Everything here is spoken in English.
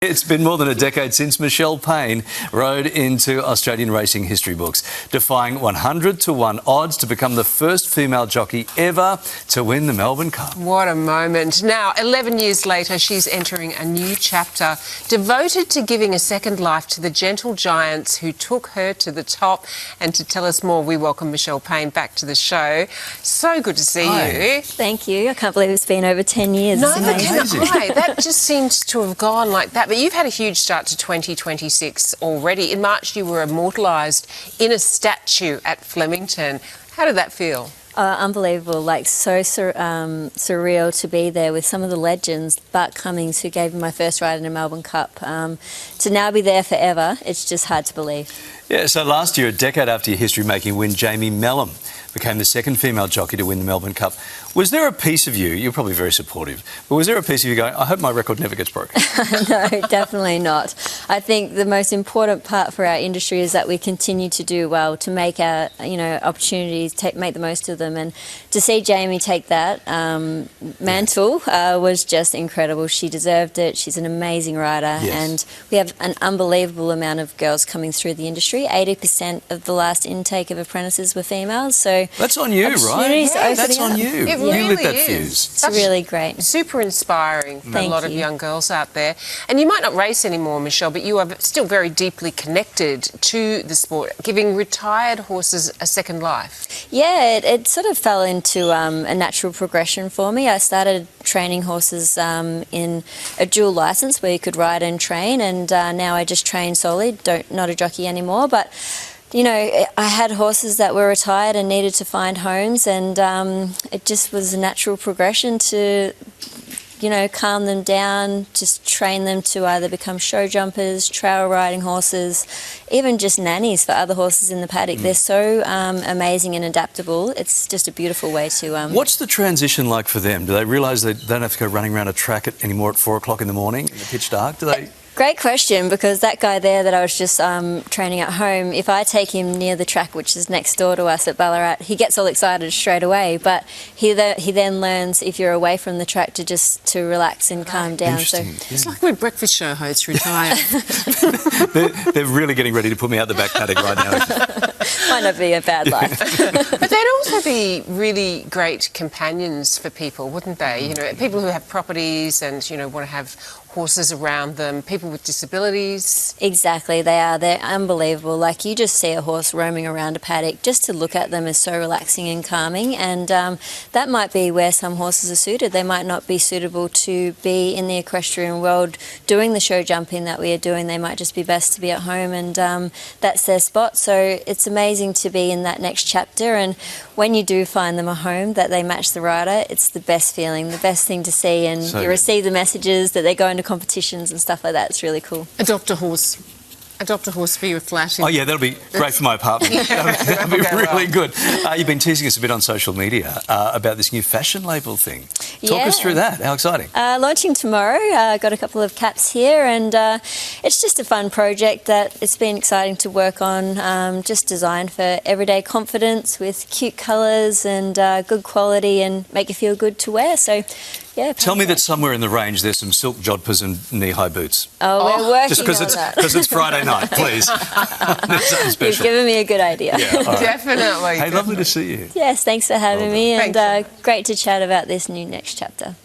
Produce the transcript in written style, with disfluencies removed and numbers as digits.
It's been more than a decade since Michelle Payne rode into Australian racing history books, defying 100-to-1 odds to become the first female jockey ever to win the Melbourne Cup. What a moment. Now, 11 years later, she's entering a new chapter devoted to giving a second life to the gentle giants who took her to the top. And to tell us more, we welcome Michelle Payne back to the show. So good to see you. Thank you. I can't believe it's been over 10 years. Neither can I. That just seems to have gone like that. But you've had a huge start to 2026 already. In March, you were immortalised in a statue at Flemington. How did that feel? Unbelievable, like so surreal to be there with some of the legends. Bart Cummings, who gave me my first ride in a Melbourne Cup, to now be there forever, it's just hard to believe. Yeah, so last year, a decade after your history-making win, Jamie Mellom became the second female jockey to win the Melbourne Cup. Was there a piece of you, you're probably very supportive, but was there a piece of you going, I hope my record never gets broken? No, definitely not. I think the most important part for our industry is that we continue to do well, to make our, opportunities, make the most of them. And to see Jamie take that mantle was just incredible. She deserved it. She's an amazing rider. Yes. And we have an unbelievable amount of girls coming through the industry. 80% of the last intake of apprentices were females. So that's on you, right? Yeah, that's on you. It really you lit that is. fuse. It's really great. Super inspiring for a lot of you. young girls out there. And you might not race anymore, Michelle, but you are still very deeply connected to the sport, giving retired horses a second life. Yeah, it sort of fell into a natural progression for me. I started training horses in a dual licence where you could ride and train, and now I just train solely, not a jockey anymore. But I had horses that were retired and needed to find homes, and it just was a natural progression to, calm them down, just train them to either become show jumpers, trail riding horses, even just nannies for other horses in the paddock. They're so amazing and adaptable. It's just a beautiful way to... What's the transition like for them? Do they realise they don't have to go running around a track anymore at 4 o'clock in the morning in the pitch dark? Do they... Great question, because that guy there that I was just training at home, if I take him near the track, which is next door to us at Ballarat, he gets all excited straight away. But he then learns, if you're away from the track, to relax and calm down. Interesting. So it's like when breakfast show hosts retire. they're really getting ready to put me out the back paddock right now. Might not be a bad life. But they'd also be really great companions for people, wouldn't they? People who have properties and, want to have horses around them, people with disabilities. Exactly, they are. They're unbelievable. Like, you just see a horse roaming around a paddock, just to look at them is so relaxing and calming, and that might be where some horses are suited. They might not be suitable to be in the equestrian world doing the show jumping that we are doing. They might just be best to be at home, and that's their spot. So it's amazing to be in that next chapter, and when you do find them a home that they match the rider, it's the best feeling, the best thing to see, and you receive the messages that they go into competitions and stuff like that. It's really cool. Adopt a horse for your flat. Oh yeah, that'll be great for my apartment. That'll be really good. You've been teasing us a bit on social media about this new fashion label thing. Talk us through that. How exciting. Launching tomorrow. Got a couple of caps here, and it's just a fun project that it's been exciting to work on. Just designed for everyday confidence with cute colours and good quality, and make you feel good to wear. So yeah. Tell me that somewhere in the range there's some silk jodhpurs and knee-high boots. Oh, we're working just on that. Because it's Friday night, please. You've given me a good idea. Yeah, right. Definitely. Hey, lovely to see you. Yes, thanks for having me, and great to chat about this new next chapter.